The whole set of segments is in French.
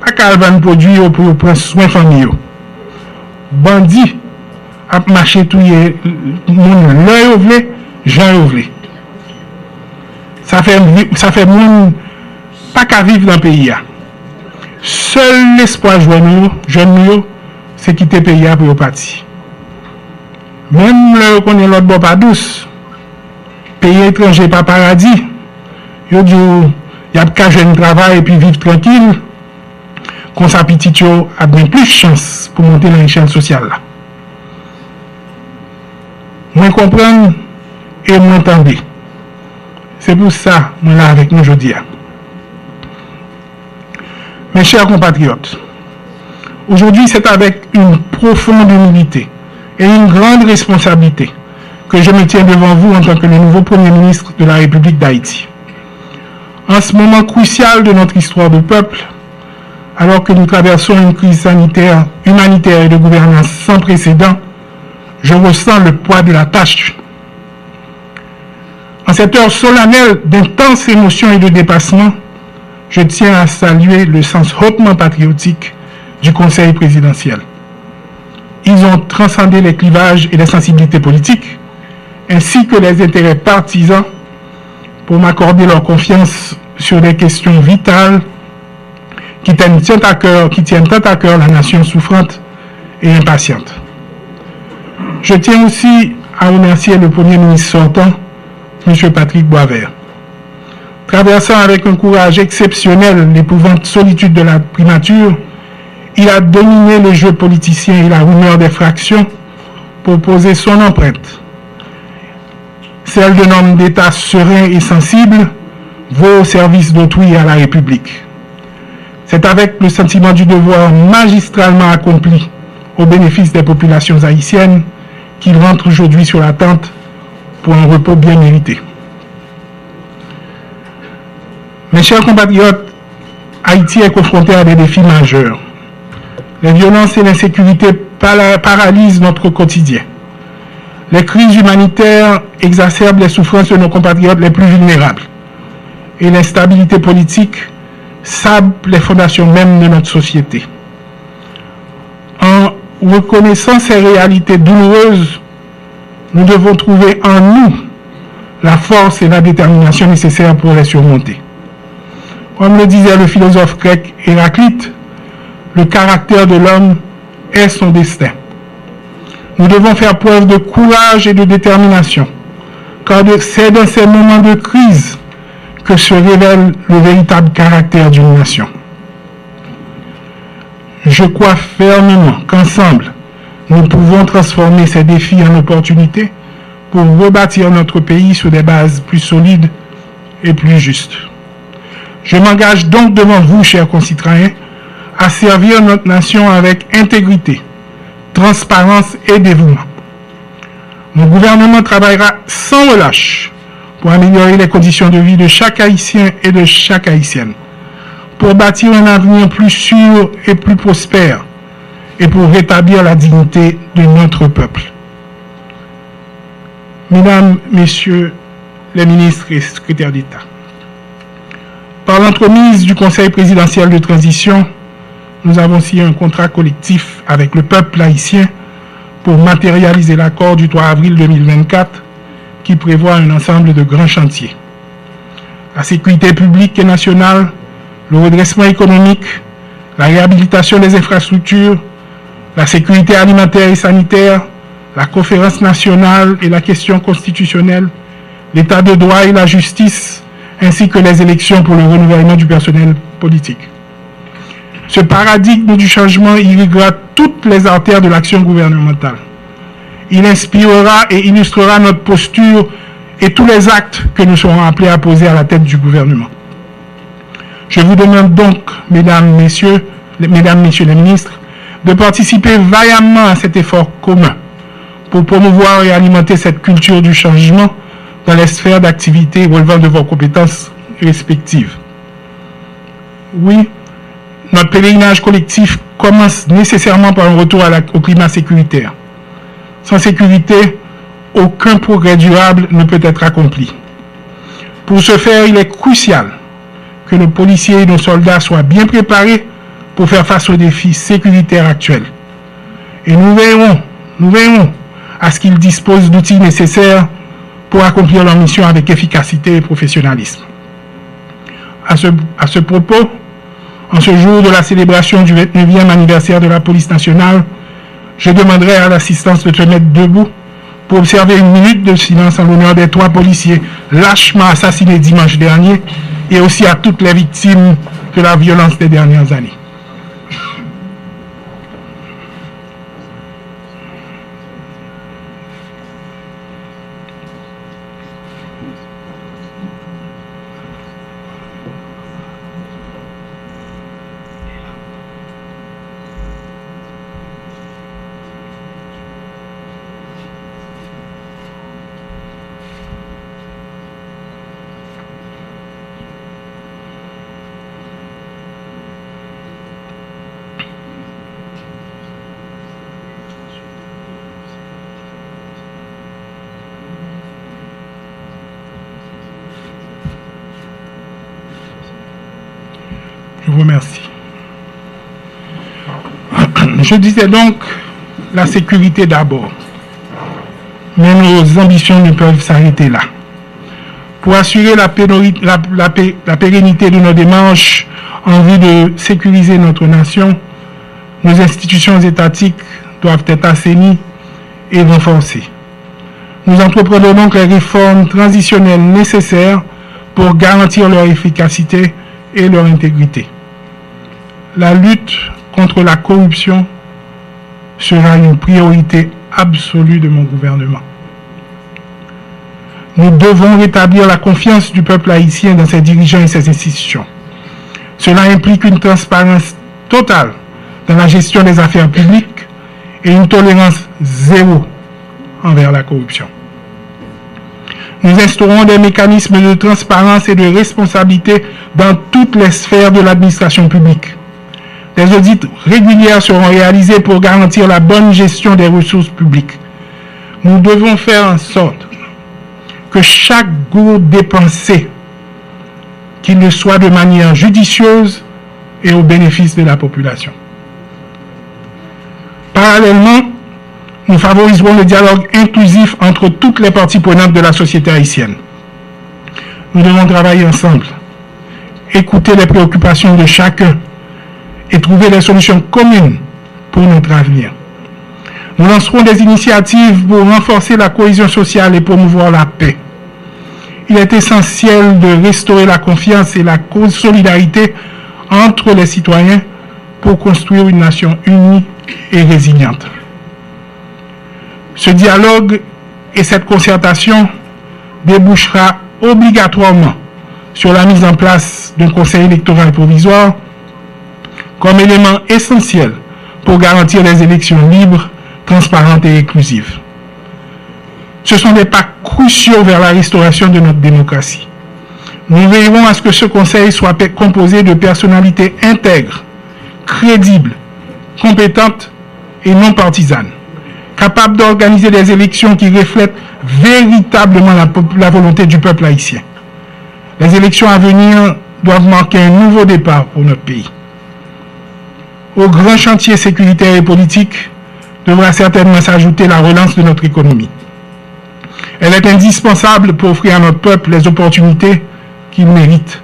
pas qu'à vendre produit pour prendre soin famille. Bandit a marché tout mon l'œil ouvlé, Jean ouvlé. Ça fait moun pas qu'à vivre dans le pays. Seul l'espoir jeune c'est quitter le pays pour partir. Même le qu'on est l'autre bord pas douce. Pays étranger pas paradis. Yo dit y a qu'à jeune travail et puis vivre tranquille. Comme ça petit yo a bien plus de chance pour monter dans l'échelle sociale là. Moi comprendre et m'entendre. C'est pour ça que je suis là avec nous aujourd'hui. Mes chers compatriotes, aujourd'hui c'est avec une profonde humilité et une grande responsabilité que je me tiens devant vous en tant que le nouveau Premier ministre de la République d'Haïti. En ce moment crucial de notre histoire de peuple, alors que nous traversons une crise sanitaire, humanitaire et de gouvernance sans précédent, je ressens le poids de la tâche. En cette heure solennelle d'intenses émotions et de dépassement, je tiens à saluer le sens hautement patriotique du Conseil présidentiel. Ils ont transcendé les clivages et les sensibilités politiques, ainsi que les intérêts partisans, pour m'accorder leur confiance sur des questions vitales qui tiennent tant à cœur la nation souffrante et impatiente. Je tiens aussi à remercier le Premier ministre sortant, M. Patrick Boisvert. Traversant avec un courage exceptionnel l'épouvante solitude de la primature, il a dominé le jeu politicien et la rumeur des fractions pour poser son empreinte. Celle d'un homme d'État serein et sensible, vaut au service d'autrui et à la République. C'est avec le sentiment du devoir magistralement accompli au bénéfice des populations haïtiennes qu'il rentre aujourd'hui sur la tente pour un repos bien mérité. Mes chers compatriotes, Haïti est confronté à des défis majeurs. Les violences et l'insécurité paralysent notre quotidien. Les crises humanitaires exacerbent les souffrances de nos compatriotes les plus vulnérables. Et l'instabilité politique sape les fondations mêmes de notre société. En reconnaissant ces réalités douloureuses, nous devons trouver en nous la force et la détermination nécessaires pour les surmonter. Comme le disait le philosophe grec Héraclite, le caractère de l'homme est son destin. Nous devons faire preuve de courage et de détermination, car c'est dans ces moments de crise que se révèle le véritable caractère d'une nation. Je crois fermement qu'ensemble, nous pouvons transformer ces défis en opportunités pour rebâtir notre pays sur des bases plus solides et plus justes. Je m'engage donc devant vous, chers concitoyens, à servir notre nation avec intégrité, transparence et dévouement. Mon gouvernement travaillera sans relâche pour améliorer les conditions de vie de chaque Haïtien et de chaque Haïtienne, pour bâtir un avenir plus sûr et plus prospère, et pour rétablir la dignité de notre peuple. Mesdames, Messieurs les ministres et secrétaires d'État, par l'entremise du Conseil présidentiel de transition, nous avons signé un contrat collectif avec le peuple haïtien pour matérialiser l'accord du 3 avril 2024 qui prévoit un ensemble de grands chantiers. La sécurité publique et nationale, le redressement économique, la réhabilitation des infrastructures, la sécurité alimentaire et sanitaire, la conférence nationale et la question constitutionnelle, l'état de droit et la justice, ainsi que les élections pour le renouvellement du personnel politique. Ce paradigme du changement irriguera toutes les artères de l'action gouvernementale. Il inspirera et illustrera notre posture et tous les actes que nous serons appelés à poser à la tête du gouvernement. Je vous demande donc, mesdames, messieurs les ministres, de participer vaillamment à cet effort commun pour promouvoir et alimenter cette culture du changement dans les sphères d'activité relevant de vos compétences respectives. Oui, notre pèlerinage collectif commence nécessairement par un retour au climat sécuritaire. Sans sécurité, aucun progrès durable ne peut être accompli. Pour ce faire, il est crucial que nos policiers et nos soldats soient bien préparés pour faire face aux défis sécuritaires actuels. Et nous veillerons à ce qu'ils disposent d'outils nécessaires pour accomplir leur mission avec efficacité et professionnalisme. À ce propos, en ce jour de la célébration du 29e anniversaire de la police nationale, je demanderai à l'assistance de te mettre debout pour observer une minute de silence en l'honneur des 3 policiers lâchement assassinés dimanche dernier et aussi à toutes les victimes de la violence des dernières années. Je vous remercie. Je disais donc la sécurité d'abord. Mais nos ambitions ne peuvent s'arrêter là. Pour assurer la pérennité de nos démarches en vue de sécuriser notre nation, nos institutions étatiques doivent être assainies et renforcées. Nous entreprenons donc les réformes transitionnelles nécessaires pour garantir leur efficacité et leur intégrité. La lutte contre la corruption sera une priorité absolue de mon gouvernement. Nous devons rétablir la confiance du peuple haïtien dans ses dirigeants et ses institutions. Cela implique une transparence totale dans la gestion des affaires publiques et une tolérance zéro envers la corruption. Nous instaurons des mécanismes de transparence et de responsabilité dans toutes les sphères de l'administration publique. Des audits réguliers seront réalisés pour garantir la bonne gestion des ressources publiques. Nous devons faire en sorte que chaque gourde dépensé, qu'il le soit de manière judicieuse et au bénéfice de la population. Parallèlement, nous favoriserons le dialogue inclusif entre toutes les parties prenantes de la société haïtienne. Nous devons travailler ensemble, écouter les préoccupations de chacun et trouver des solutions communes pour notre avenir. Nous lancerons des initiatives pour renforcer la cohésion sociale et promouvoir la paix. Il est essentiel de restaurer la confiance et la solidarité entre les citoyens pour construire une nation unie et résiliente. Ce dialogue et cette concertation débouchera obligatoirement sur la mise en place d'un conseil électoral provisoire comme élément essentiel pour garantir des élections libres, transparentes et inclusives. Ce sont des pas cruciaux vers la restauration de notre démocratie. Nous veillerons à ce que ce conseil soit composé de personnalités intègres, crédibles, compétentes et non partisanes, capables d'organiser des élections qui reflètent véritablement la volonté du peuple haïtien. Les élections à venir doivent marquer un nouveau départ pour notre pays. Au grand chantier sécuritaire et politique devra certainement s'ajouter la relance de notre économie. Elle est indispensable pour offrir à notre peuple les opportunités qu'il mérite.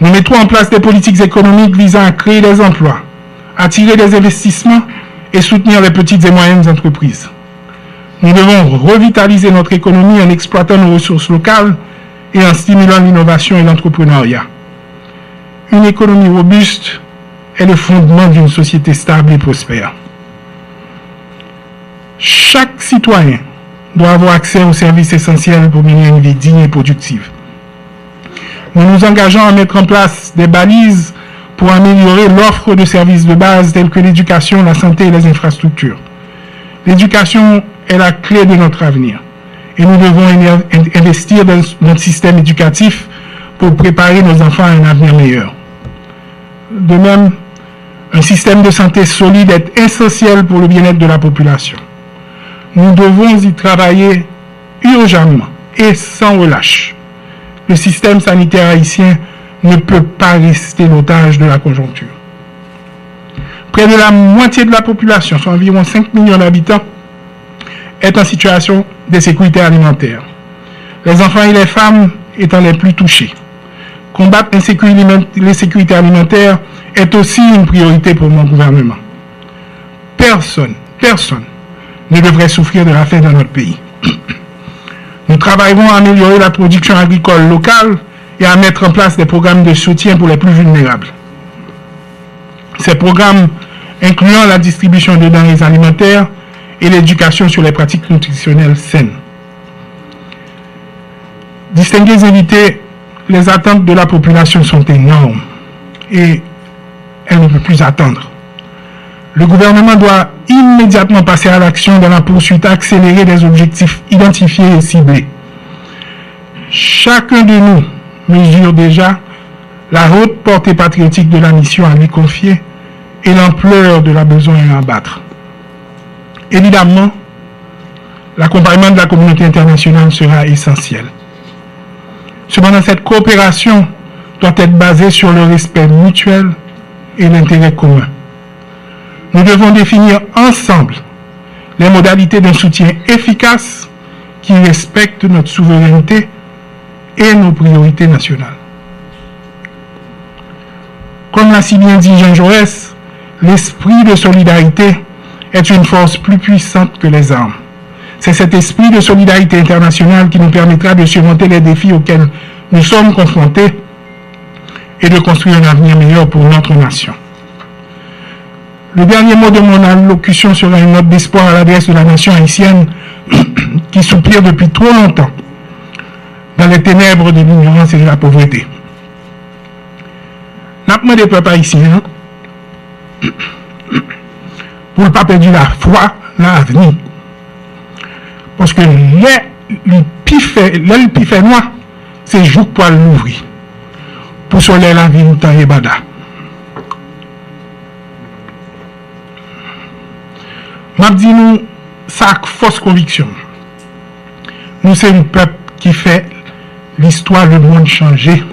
Nous mettrons en place des politiques économiques visant à créer des emplois, attirer des investissements et soutenir les petites et moyennes entreprises. Nous devons revitaliser notre économie en exploitant nos ressources locales et en stimulant l'innovation et l'entrepreneuriat. Une économie robuste est le fondement d'une société stable et prospère. Chaque citoyen doit avoir accès aux services essentiels pour mener une vie digne et productive. Nous nous engageons à mettre en place des balises pour améliorer l'offre de services de base tels que l'éducation, la santé et les infrastructures. L'éducation est la clé de notre avenir et nous devons investir dans notre système éducatif pour préparer nos enfants à un avenir meilleur. De même, un système de santé solide est essentiel pour le bien-être de la population. Nous devons y travailler urgemment et sans relâche. Le système sanitaire haïtien ne peut pas rester l'otage de la conjoncture. Près de la moitié de la population, soit environ 5 millions d'habitants, est en situation de sécurité alimentaire. Les enfants et les femmes étant les plus touchés. Combattre l'insécurité alimentaire est aussi une priorité pour mon gouvernement. Personne ne devrait souffrir de la faim dans notre pays. Nous travaillerons à améliorer la production agricole locale et à mettre en place des programmes de soutien pour les plus vulnérables. Ces programmes incluant la distribution de denrées alimentaires et l'éducation sur les pratiques nutritionnelles saines. Distingués invités, les attentes de la population sont énormes et elle ne peut plus attendre. Le gouvernement doit immédiatement passer à l'action dans la poursuite accélérée des objectifs identifiés et ciblés. Chacun de nous mesure déjà la haute portée patriotique de la mission à lui confier et l'ampleur de la besoin à abattre. Évidemment, l'accompagnement de la communauté internationale sera essentiel. Cependant, cette coopération doit être basée sur le respect mutuel et l'intérêt commun. Nous devons définir ensemble les modalités d'un soutien efficace qui respecte notre souveraineté et nos priorités nationales. Comme l'a si bien dit Jean Jaurès, l'esprit de solidarité est une force plus puissante que les armes. C'est cet esprit de solidarité internationale qui nous permettra de surmonter les défis auxquels nous sommes confrontés et de construire un avenir meilleur pour notre nation. Le dernier mot de mon allocution sera une note d'espoir à l'adresse de la nation haïtienne qui soupire depuis trop longtemps dans les ténèbres de l'ignorance et de la pauvreté. N'a pas des peuples haïtiens pour ne pas perdre la foi dans l'avenir. Parce que le pifé noir, c'est jour pour l'ouvrir. Pour soleil la vie, temps et bada. M'a dit nous, ça fausse conviction. Nous, c'est un peuple qui fait l'histoire du monde changer.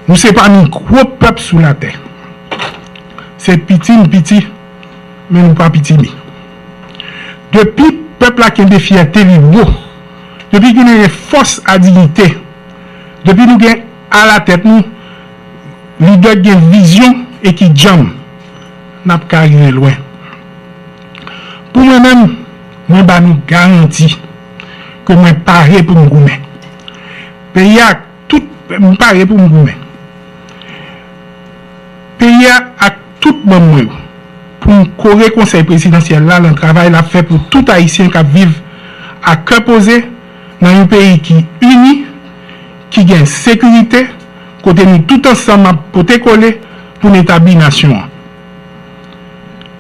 Nous, c'est pas un gros peuple sous la terre. C'est petit, mais nous pas petit. Depuis le peuple a une fierté, depuis qu'il y a une force à dignité, depuis nous avons à la tête, nous, leader qui a une vision et qui jam, n'a pas arrivé loin. Pour moi-même, moi, nous garantis que moi, paré pour me goumer. Pays a tout, paré pour me goumer. Pays a tout bon moi. Pour le conseil présidentiel, là, le travail l'a fait pour tout Haïtien qui vivent à cœur posé dans un pays qui uni, qui gagne sécurité, côté nous tout ensemble pour te coller pour établir nation.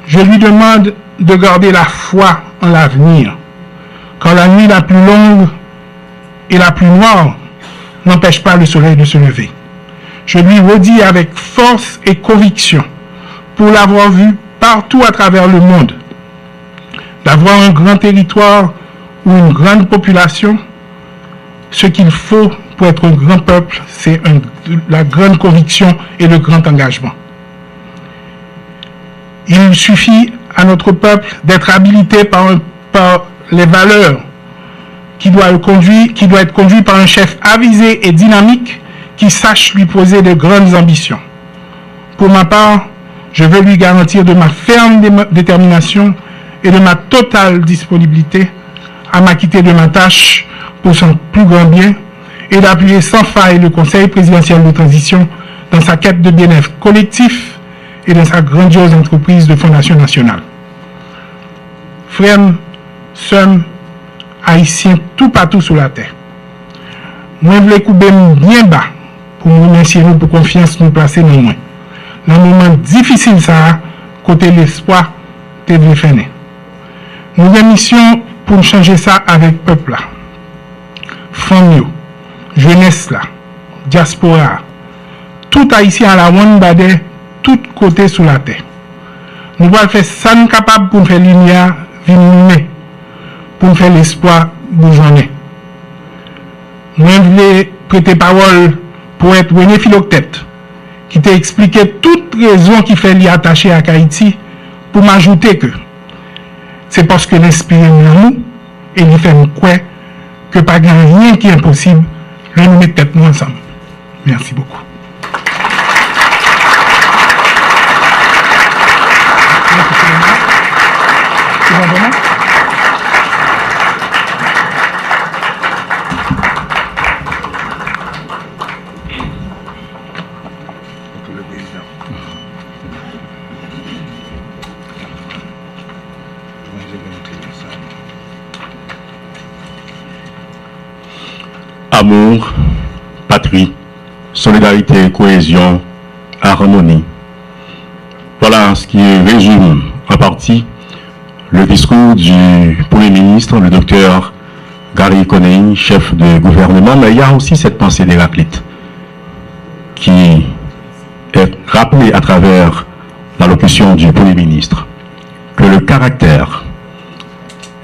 Je lui demande de garder la foi en l'avenir, quand la nuit la plus longue et la plus noire n'empêche pas le soleil de se lever. Je lui redis avec force et conviction, pour l'avoir vu partout à travers le monde, d'avoir un grand territoire ou une grande population, ce qu'il faut pour être un grand peuple, c'est la grande conviction et le grand engagement. Il suffit à notre peuple d'être habilité par les valeurs qui doit être conduit par un chef avisé et dynamique qui sache lui poser de grandes ambitions. Pour ma part, je veux lui garantir de ma ferme détermination et de ma totale disponibilité à m'acquitter de ma tâche pour son plus grand bien et d'appuyer sans faille le Conseil présidentiel de transition dans sa quête de bien-être collectif et dans sa grandiose entreprise de fondation nationale. Frères, sœurs, haïtiens, tout partout sur la terre. Moi, je voulais couper bien bas pour nous remercier nous pour confiance nous placer dans moi. Dans un moment difficile, ça, côté l'espoir, t'es bien fait. Nous avons une mission pour changer ça avec le peuple là. Famille, jeunesse là, diaspora, tout haïtien à la one bade, tout côté sur la terre. Nous allons faire ça nous capable pour faire lumière, venir, pour faire l'espoir bourgeonner. Nous voulons prêter parole pour être René Philoctète, qui t'a expliqué toute raison qui fait l'y attacher à Haïti, pour m'ajouter que c'est parce que l'esprit est nous et il fait nous croire que pas rien qui est impossible, nous mettons tête nous ensemble. Merci beaucoup. Amour, patrie, solidarité, cohésion, harmonie. Voilà ce qui résume en partie le discours du Premier ministre, le docteur Gary Coney, chef de gouvernement. Mais il y a aussi cette pensée d'Héraclite qui est rappelée à travers l'allocution du Premier ministre, que le caractère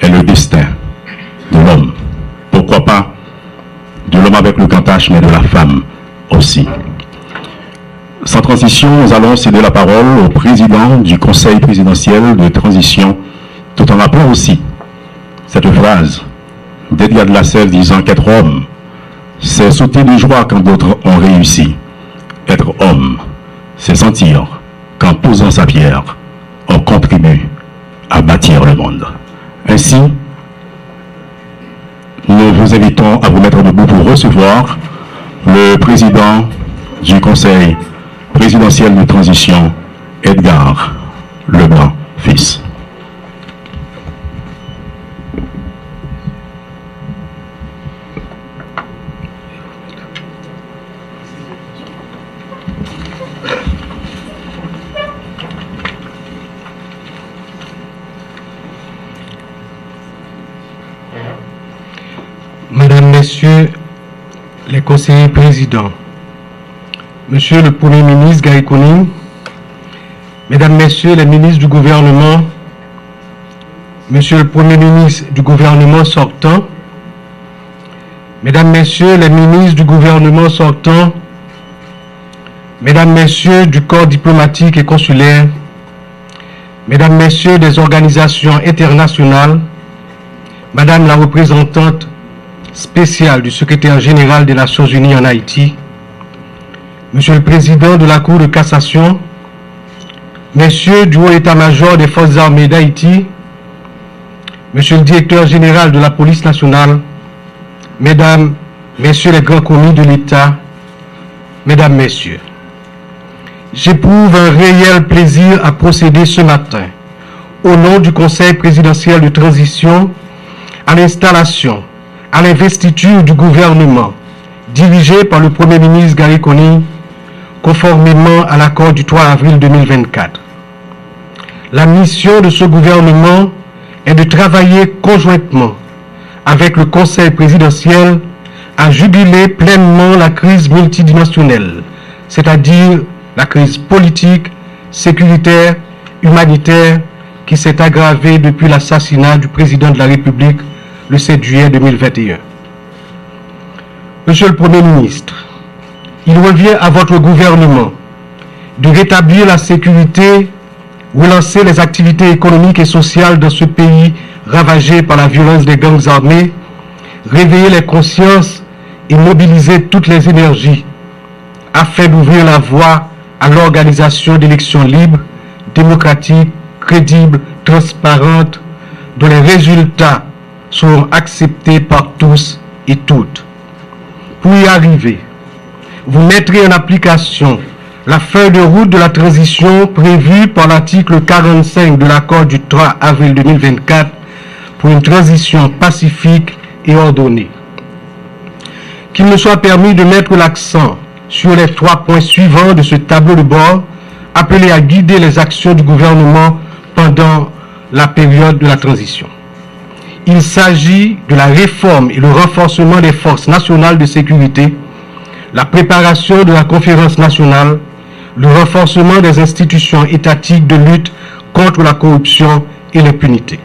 est le destin de l'homme. Pourquoi pas de l'homme avec le grand H, mais de la femme aussi. Sans transition, nous allons céder la parole au président du Conseil présidentiel de transition, tout en rappelant aussi cette phrase d'Edgar de Lassalle disant qu'être homme, c'est sauter de joie quand d'autres ont réussi. Être homme, c'est sentir qu'en posant sa pierre, on contribue à bâtir le monde. Ainsi, nous vous invitons à vous mettre debout pour recevoir le président du Conseil présidentiel de transition, Edgar Leblanc, fils. Mesdames, Messieurs les conseillers présidents, Monsieur le Premier ministre Gary Coney, Mesdames, Messieurs les ministres du gouvernement, Monsieur le Premier ministre du gouvernement sortant, Mesdames, Messieurs les ministres du gouvernement sortant, Mesdames, Messieurs du corps diplomatique et consulaire, Mesdames, Messieurs des organisations internationales, Madame la représentante spécial du secrétaire général des Nations Unies en Haïti, Monsieur le Président de la Cour de cassation, Messieurs du Haut État-major des Forces armées d'Haïti, Monsieur le Directeur général de la Police nationale, Mesdames, Messieurs les grands commis de l'État, Mesdames, Messieurs, j'éprouve un réel plaisir à procéder ce matin, au nom du Conseil présidentiel de transition, à l'installation, à l'investiture du gouvernement dirigé par le Premier ministre Gary Coney, conformément à l'accord du 3 avril 2024. La mission de ce gouvernement est de travailler conjointement avec le Conseil présidentiel à juguler pleinement la crise multidimensionnelle, c'est-à-dire la crise politique, sécuritaire, humanitaire qui s'est aggravée depuis l'assassinat du président de la République le 7 juillet 2021. Monsieur le Premier ministre, il revient à votre gouvernement de rétablir la sécurité, relancer les activités économiques et sociales dans ce pays ravagé par la violence des gangs armés, réveiller les consciences et mobiliser toutes les énergies afin d'ouvrir la voie à l'organisation d'élections libres, démocratiques, crédibles, transparentes, dont les résultats seront acceptés par tous et toutes. Pour y arriver, vous mettrez en application la feuille de route de la transition prévue par l'article 45 de l'accord du 3 avril 2024 pour une transition pacifique et ordonnée. Qu'il me soit permis de mettre l'accent sur les 3 points suivants de ce tableau de bord appelé à guider les actions du gouvernement pendant la période de la transition. Il s'agit de la réforme et le renforcement des forces nationales de sécurité, la préparation de la conférence nationale, le renforcement des institutions étatiques de lutte contre la corruption et l'impunité.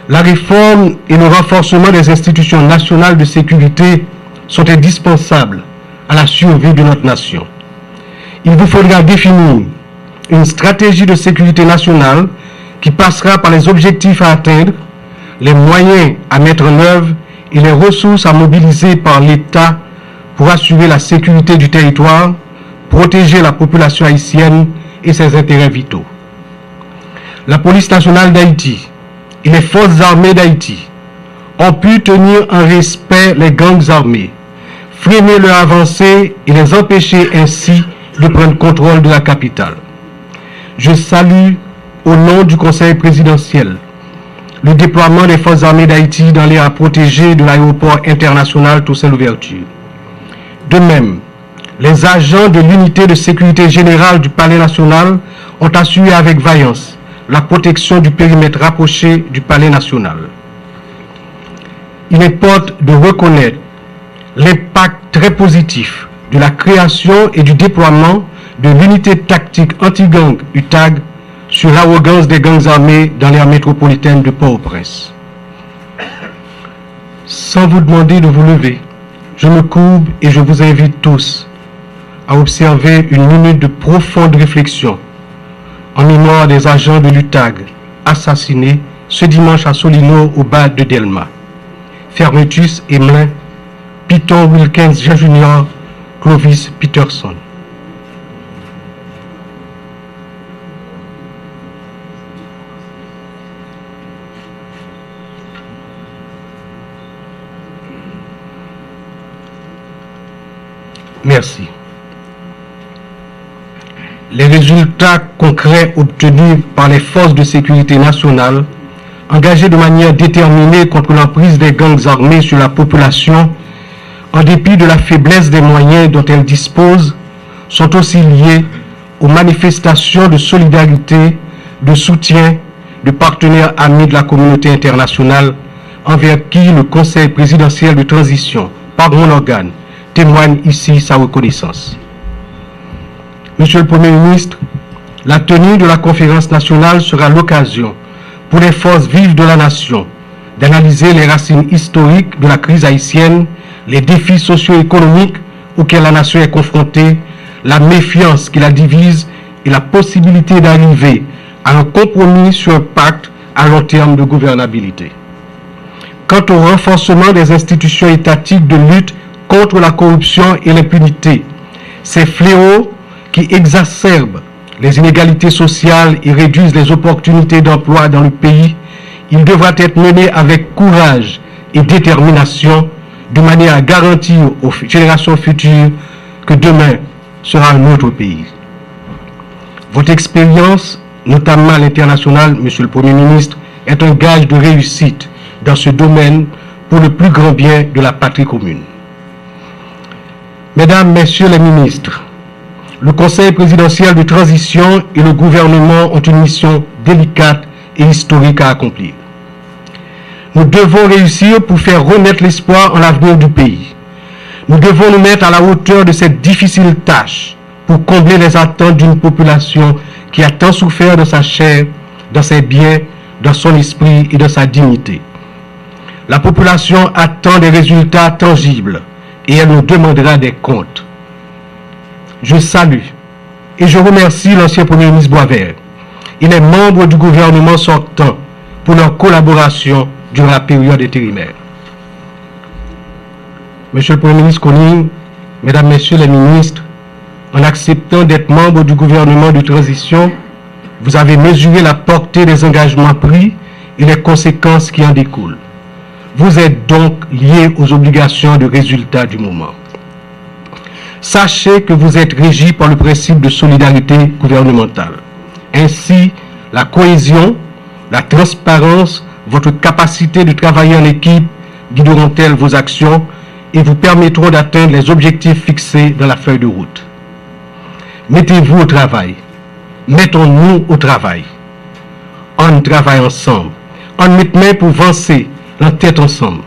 La réforme et le renforcement des institutions nationales de sécurité sont indispensables à la survie de notre nation. il vous faudra définir une stratégie de sécurité nationale qui passera par les objectifs à atteindre, les moyens à mettre en œuvre et les ressources à mobiliser par l'État pour assurer la sécurité du territoire, protéger la population haïtienne et ses intérêts vitaux. La police nationale d'Haïti et les forces armées d'Haïti ont pu tenir en respect les gangs armés, freiner leur avancée et les empêcher ainsi de prendre contrôle de la capitale. Je salue, au nom du Conseil présidentiel, le déploiement des forces armées d'Haïti dans l'aire protégée de l'aéroport international Toussaint-Louverture. De même, les agents de l'unité de sécurité générale du Palais national ont assuré avec vaillance la protection du périmètre rapproché du Palais national. Il importe de reconnaître l'impact très positif de la création et du déploiement de l'unité tactique anti-gang UTAG sur l'arrogance des gangs armés dans l'aire métropolitaine de Port-au-Prince. Sans vous demander de vous lever, je me courbe et je vous invite tous à observer une minute de profonde réflexion en mémoire des agents de l'UTAG assassinés ce dimanche à Solino au bas de Delma. Fermetus Emelin, Peter Wilkins Jr., Clovis Peterson. Merci. Les résultats concrets obtenus par les forces de sécurité nationale, engagées de manière déterminée contre l'emprise des gangs armés sur la population, en dépit de la faiblesse des moyens dont elles disposent, sont aussi liés aux manifestations de solidarité, de soutien de partenaires amis de la communauté internationale envers qui le Conseil présidentiel de transition, par mon organe, témoigne ici sa reconnaissance. Monsieur le Premier ministre, la tenue de la conférence nationale sera l'occasion pour les forces vives de la nation d'analyser les racines historiques de la crise haïtienne, les défis socio-économiques auxquels la nation est confrontée, la méfiance qui la divise et la possibilité d'arriver à un compromis sur un pacte à long terme de gouvernabilité. Quant au renforcement des institutions étatiques de lutte contre la corruption et l'impunité, ces fléaux qui exacerbent les inégalités sociales et réduisent les opportunités d'emploi dans le pays, il devra être mené avec courage et détermination de manière à garantir aux générations futures que demain sera un autre pays. Votre expérience, notamment à l'international, Monsieur le Premier ministre, est un gage de réussite dans ce domaine pour le plus grand bien de la patrie commune. Mesdames, Messieurs les ministres, le Conseil présidentiel de transition et le gouvernement ont une mission délicate et historique à accomplir. Nous devons réussir pour faire renaître l'espoir en l'avenir du pays. Nous devons nous mettre à la hauteur de cette difficile tâche pour combler les attentes d'une population qui a tant souffert de sa chair, dans ses biens, dans son esprit et dans sa dignité. La population attend des résultats tangibles et elle nous demandera des comptes. Je salue et je remercie l'ancien Premier ministre Boisvert et les membres du gouvernement sortant pour leur collaboration durant la période intérimaire. Monsieur le Premier ministre Koning, Mesdames, Messieurs les ministres, en acceptant d'être membre du gouvernement de transition, vous avez mesuré la portée des engagements pris et les conséquences qui en découlent. Vous êtes donc liés aux obligations de résultat du moment. Sachez que vous êtes régis par le principe de solidarité gouvernementale. Ainsi, la cohésion, la transparence, votre capacité de travailler en équipe guideront-elles vos actions et vous permettront d'atteindre les objectifs fixés dans la feuille de route. Mettez-vous au travail. Mettons-nous au travail. On travaille ensemble. On met main pour avancer la tête ensemble.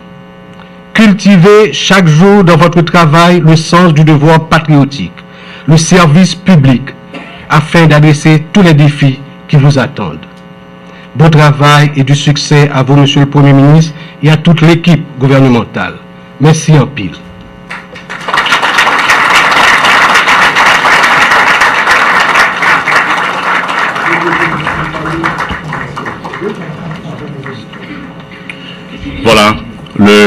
Cultivez chaque jour dans votre travail le sens du devoir patriotique, le service public, afin d'adresser tous les défis qui vous attendent. Bon travail et du succès à vous, Monsieur le Premier ministre, et à toute l'équipe gouvernementale. Merci en pile.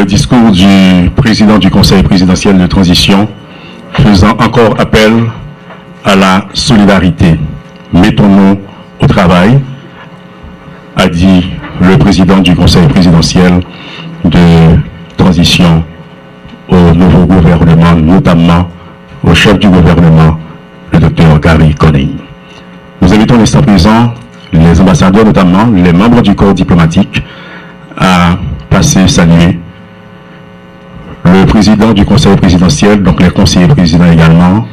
le discours du président du Conseil présidentiel de transition faisant encore appel à la solidarité. Mettons-nous au travail, a dit le président du Conseil présidentiel de transition au nouveau gouvernement, notamment au chef du gouvernement, le docteur Gary Conning. Nous invitons les présents, les ambassadeurs notamment, les membres du corps diplomatique, à passer saluer le président du Conseil présidentiel, donc les conseillers présidents également,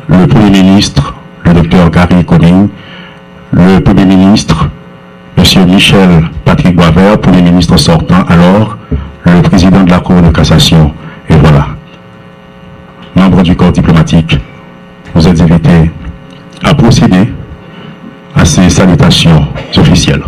le Premier ministre, le docteur Gary Conning, le Premier ministre, M. Michel Patrick Boisvert, Premier ministre sortant, alors le président de la Cour de cassation. Et voilà, membres du corps diplomatique, vous êtes invités à procéder à ces salutations officielles.